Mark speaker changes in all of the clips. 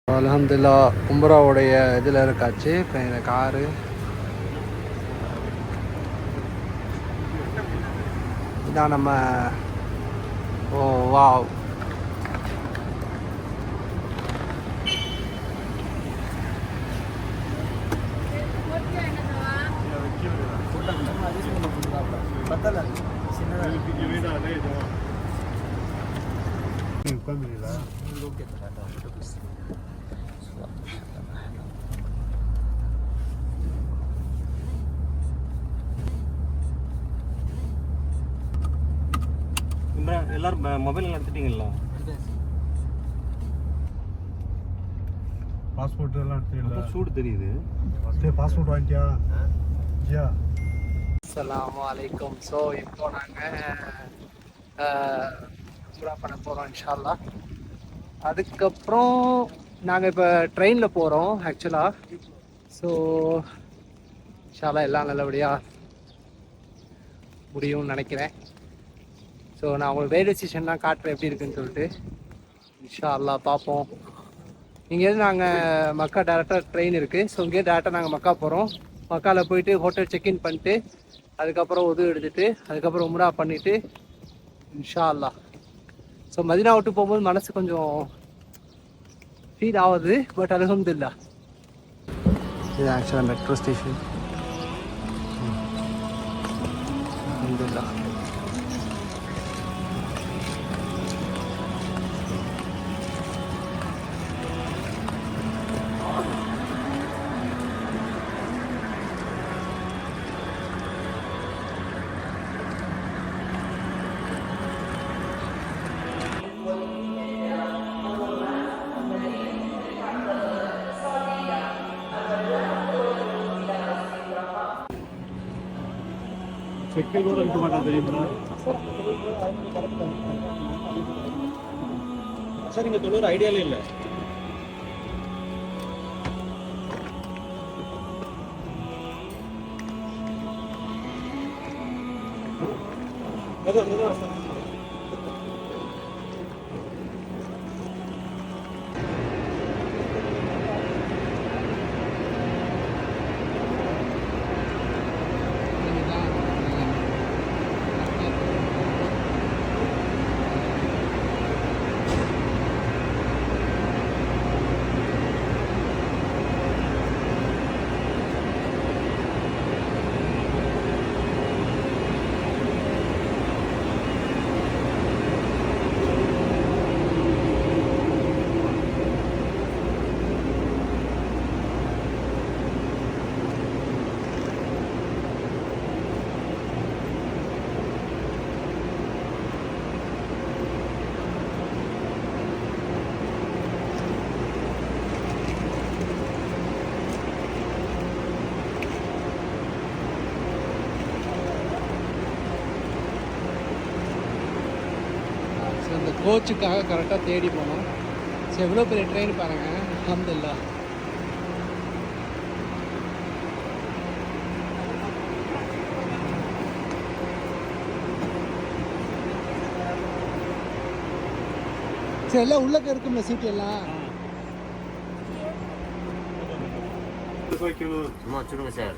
Speaker 1: அல்ஹம்துலில்லா உம்ராவுடைய இதில் இருக்காச்சு. இப்போ இந்த காரு இதான் நம்ம. ஓ வாவ்,
Speaker 2: எல்லாரும் மொபைல் எடுத்துட்டீங்களா?
Speaker 3: பாஸ்போர்ட் எல்லாம் எடுத்துட்டீங்களா?
Speaker 2: சூடு தெரியுது.
Speaker 3: பாஸ்போர்ட் வாங்கிட்டியா? ஜியா.
Speaker 1: அஸ்ஸலாமு அலைக்கும். ஸோ இப்போ நாங்கள் உம்ரா பண்ண போகிறோம் இன்ஷா அல்லாஹ். அதுக்கப்புறம் நாங்கள் இப்போ ட்ரெயினில் போகிறோம் ஆக்சுவலாக. ஸோ இன்ஷா அல்லாஹ் எல்லாம் நல்லபடியாக முடியும்னு நினைக்கிறேன். ஸோ நான் உங்களுக்கு ரயில்வே ஸ்டேஷன்லாம் காட்டுறேன் எப்படி இருக்குன்னு சொல்லிட்டு. இன்ஷா அல்லாஹ் பார்ப்போம். இங்கேருந்து நாங்கள் மக்கா டேரெக்டாக ட்ரெயின் இருக்குது. ஸோ இங்கேயே டேரெக்டாக நாங்கள் மக்கா போகிறோம். மக்காவில் போயிட்டு ஹோட்டல் செக்இன் பண்ணிட்டு அதுக்கப்புறம் உது எடுத்துகிட்டு அதுக்கப்புறம் உம்ரா பண்ணிவிட்டு இன்ஷா அல்லாஹ். ஸோ மதீனா விட்டு போகும்போது மனசு கொஞ்சம் ஃபீல் ஆகுது. பட் அல்ஹம்துலில்லாஹ். இது ஆக்சுவலாக மெட்ரோ ஸ்டேஷன். அல்ஹம்துலில்லாஹ்.
Speaker 3: செக்கில் கூட இருக்க மாட்டான் தெரியுமா?
Speaker 2: சார் இங்கே தொண்ணூறு ஐடியாலே இல்லை. இந்த கோச்சுக்காக கரெக்டாக தேடி போனோம். ஸோ எவ்வளோ பெரிய ட்ரெயின் பாருங்கள். அல்ஹம்துலில்லாஹ். சரி எல்லாம் உள்ளக்க இருக்கும்ல சீட்டு எல்லாம்.
Speaker 4: சும்மா வச்சுடுங்க சார்.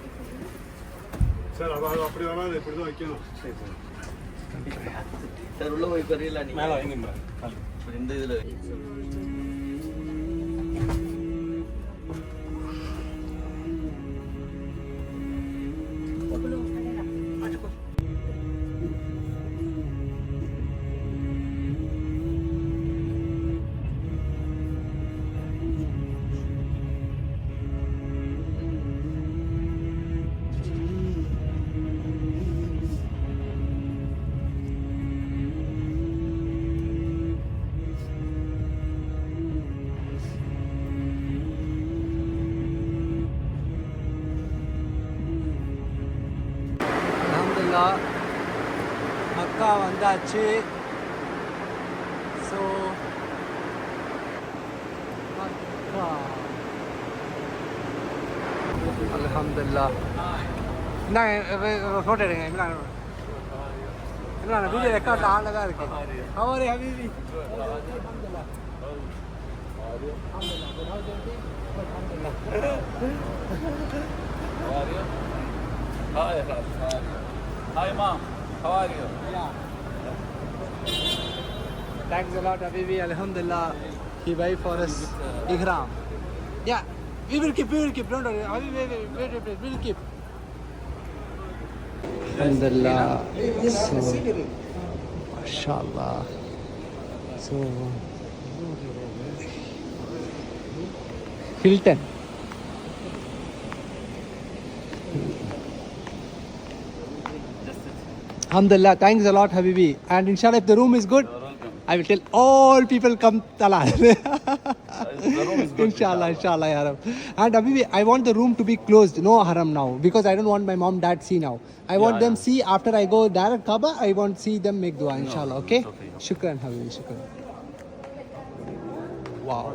Speaker 3: சார் அப்படி வராது, இப்படி தான் வைக்கணும்.
Speaker 4: சார் உள்ள போய் பெரியல நீங்க
Speaker 2: மேலே வைங்க.
Speaker 4: இந்த இதில்
Speaker 1: அல்ஹம்துலில்லா மக்கா வந்தாச்சு. ஸோ மக்கா அல்ஹம்துலில்லா. இந்தாங்க ஃபோட்டோ எடுங்க. இல்லை வீடியோ ரெக்கார்ட் ஆனில் தான் இருக்கு. அவரு ஹபீபி
Speaker 5: Hi mom, how are you?
Speaker 1: Thanks a lot, Habibi. Alhamdulillah, he buy for us ihram. Yeah, we will keep. Don't worry, Habibi. Wait. We will keep. Alhamdulillah. So, mashallah. So, Hilton. Alhamdulillah, thanks a lot, Habibi. And inshallah, if the room is good, I will tell all people come Tala.
Speaker 5: The room is good.
Speaker 1: Inshallah, ya Rab. And Habibi, I want the room to be closed, no haram now, because I don't want my mom, dad see now. I want them see after I go direct Kaaba. I want see them make dua, inshallah. Okay? Shukran, Habibi. Shukran. Wow.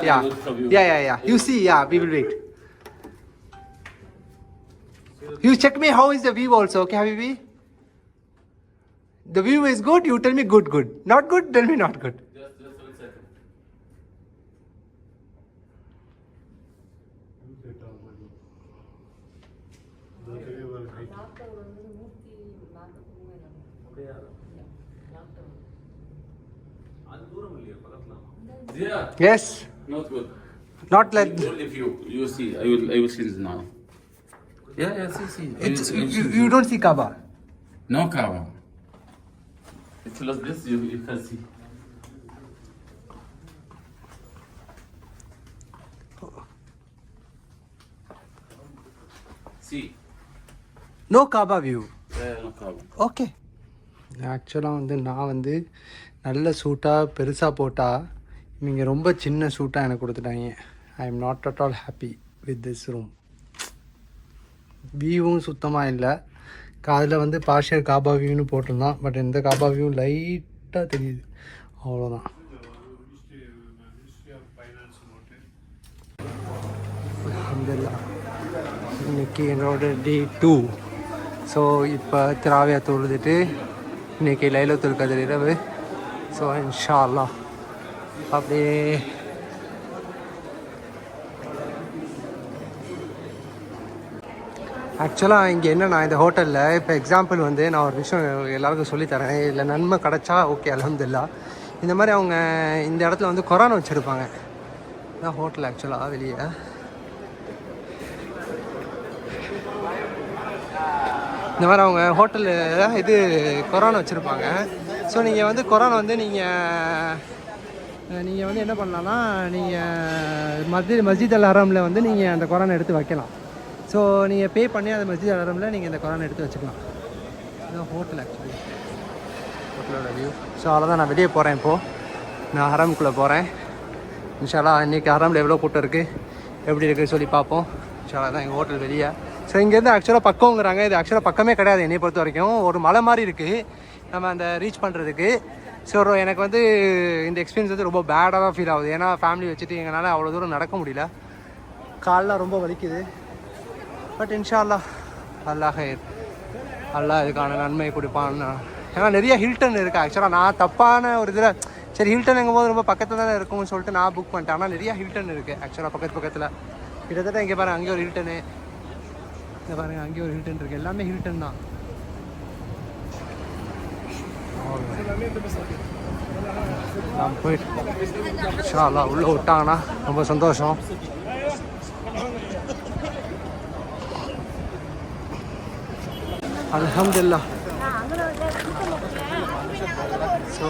Speaker 1: Yeah. You see, we will wait. You check me how is the view also, okay, Habibi? The view is good, you tell me good. Not good, tell me not good.
Speaker 5: Just a second. Yeah.
Speaker 1: Yes,
Speaker 5: Not good.
Speaker 1: not like
Speaker 5: Only if you see, I will see this now. Yeah, see.
Speaker 1: it's, you don't see Kaaba.
Speaker 5: No Kaaba. It's like this, you can see. See.
Speaker 1: No Kaaba view.
Speaker 5: Yeah, no Kaaba.
Speaker 1: Okay. ஆக்சுவலாக நான் நல்ல சூட்டாக பெருசாக போட்டால் நீங்கள் ரொம்ப சின்ன சூட்டாக எனக்கு கொடுத்துட்டாங்க. I'm not at all happy with this room. வியூவும் சுத்தமாக இல்லை. காதில் பார்ஷியல் காபா வியூன்னு போட்டிருந்தான். பட் இந்த காபா வியூ லைட்டாக தெரியுது, அவ்வளோதான். அல்ஹம்துலில்லாஹ், இன்னைக்கு என்னோட டே 2. ஸோ இப்போ திராவியா தொழுதுட்டு இன்றைக்கி லைலத்துல் கத்ர் இரவு. ஸோ இன்ஷா அல்லாஹ் அப்படியே ஆக்சுவலாக இங்கே என்னென்னா இந்த ஹோட்டலில் இப்போ எக்ஸாம்பிள் நான் ஒரு விஷயம் எல்லாருக்கும் சொல்லித்தரேன். இதில் நன்மை கிடச்சா ஓகே அல்ஹம்துலில்லாஹ். இந்த மாதிரி அவங்க இந்த இடத்துல குரான் வச்சுருப்பாங்க. இதான் ஹோட்டல் ஆக்சுவலாக வெளியே. இந்த மாதிரி அவங்க ஹோட்டலில் இது குரான் வச்சுருப்பாங்க. ஸோ நீங்கள் குரான் நீங்கள் என்ன பண்ணலான்னா, நீங்கள் மஸ்ஜித் அல் ஹராமில் நீங்கள் அந்த குரானை எடுத்து வைக்கலாம். ஸோ நீங்கள் பே பண்ணி அந்த மஸ்ஜித் அல் ஹராமில் நீங்கள் இந்த குரானை எடுத்து வச்சுக்கலாம். இதுதான் ஹோட்டல் ஆக்சுவலி, ஹோட்டலோட வியூ. ஸோ அவ்வளோதான், நான் வெளியே போகிறேன். இப்போது நான் ஹராமுக்குள்ளே போகிறேன். இன்ஷா அல்லாஹ் இன்றைக்கி ஹராமில் எவ்வளோ கூட்டம் இருக்குது, எப்படி இருக்குதுன்னு சொல்லி பார்ப்போம். இன்ஷா அல்லாஹ் தான் எங்கள் ஹோட்டல் வெளியே. ஸோ இங்கேருந்து ஆக்சுவலாக பக்கங்கிறாங்க. இது ஆக்சுவலாக பக்கமே கிடையாது என்னை பொறுத்த வரைக்கும். ஒரு மலை மாதிரி இருக்குது நம்ம அந்த ரீச் பண்ணுறதுக்கு. ஸோ எனக்கு இந்த எக்ஸ்பீரியன்ஸ் ரொம்ப பேடாக தான் ஃபீல் ஆகுது. ஏன்னா ஃபேமிலி வச்சுட்டு எங்களால் அவ்வளோ தூரம் நடக்க முடியல, கால்லாம் ரொம்ப வலிக்குது. பட் இன்ஷா அல்லாஹ் அல்லாஹ் அல்லாஹ் இதுக்கான நன்மை கொடுப்பான்னு. ஏன்னா நிறைய ஹில்டன் இருக்குது. ஆக்சுவலாக நான் தப்பான ஒரு இதில் சரி ஹில்டன் எங்கும் போது ரொம்ப பக்கத்தில் தானே இருக்கும்னு சொல்லிட்டு நான் புக் பண்ணிட்டேன். ஆனால் நிறையா ஹில்டன் இருக்குது ஆக்சுவலாக பக்கத்தில். கிட்டத்தட்ட இங்கே பாருங்கள், அங்கே ஒரு ஹில்டனு, இங்கே பாருங்கள் அங்கேயும் ஒரு ஹில்டன் இருக்குது. எல்லாமே ஹில்டன் தான். நான் போயிட்டு இன்ஷா அல்லாஹ் உள்ளே விட்டாங்கன்னா ரொம்ப சந்தோஷம். அல்ஹம்துலில்லாஹ். ஸோ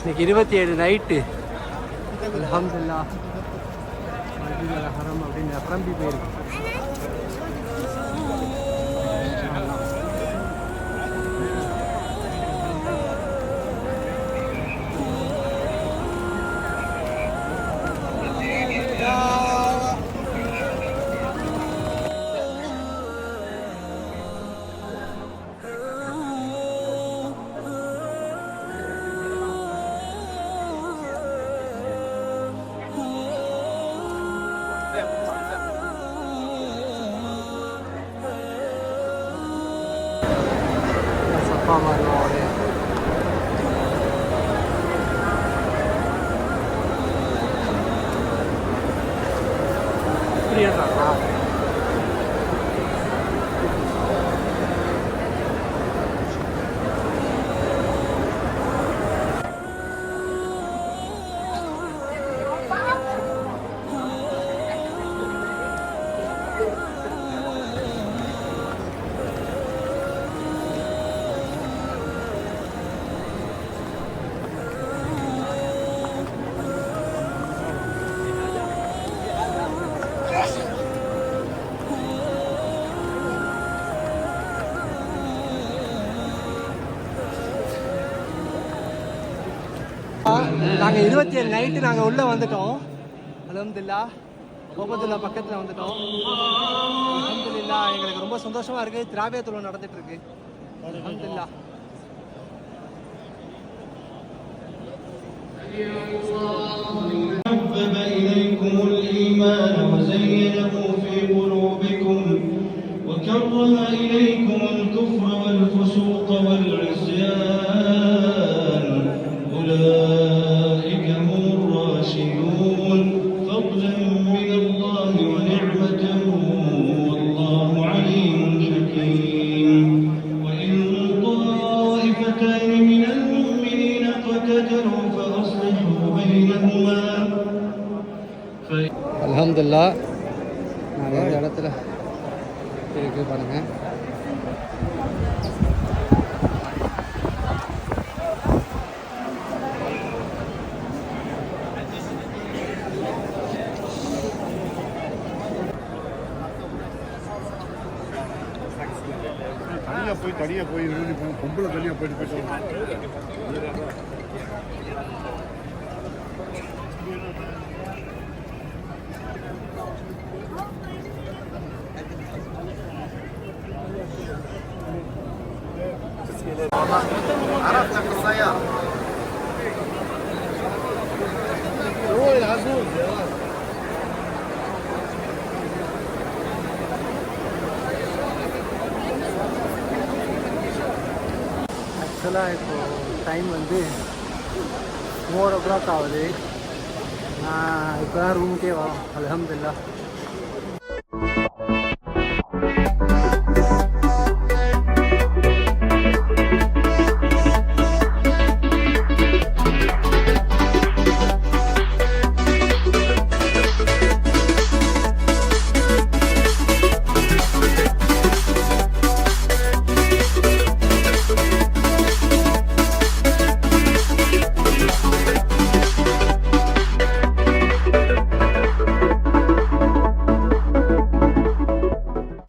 Speaker 1: இன்னைக்கு 27 நைட்டு. அல்ஹம்துலில்லாஹ். ஹரம் அப்படின்னு நம்பி போயிருக்கு. கன்ஃபார்மாக இருக்கும் அவரு. இப்படி ஏறாங்களா? நாங்கள் 27 நைட்டு நாங்கள் உள்ளே வந்துட்டோம். அல்ஹம்துலில்லாஹ் கோபத்துல்லா பக்கத்தில் வந்துட்டோம். அல்ஹம்துலில்லாஹ் எங்களுக்கு ரொம்ப சந்தோஷமாக இருக்குது. திராவிய தொழுகை நடந்துட்டு இருக்கு. அல்ஹம்துலில்லாஹ்.
Speaker 6: حبب إليكم الإيمان وزينه في قلوبكم وكره إليكم الكفر والفسوق والعصيان أولئك هم الراشدون فضلا من الله ونعمة والله عليم حكيم وإن طائفتان من المؤمنين اقتتلوا فأصلحوا بينهما
Speaker 2: அல்ஹம்துலில்லாஹ் நாங்கள் இந்த இடத்துல இருக்கு பாருங்க.
Speaker 3: தனியாக போய் பொம்பளை தனியாக போயிட்டு
Speaker 4: عرفت القصير
Speaker 3: هو العزوز
Speaker 1: ஆக்சுவலாக இப்போது டைம் வந்து 4 o'clock ஆகுது. நான் இப்போ தான் ரூமுக்கே வரோம். அல்ஹம்துலில்லாஹ்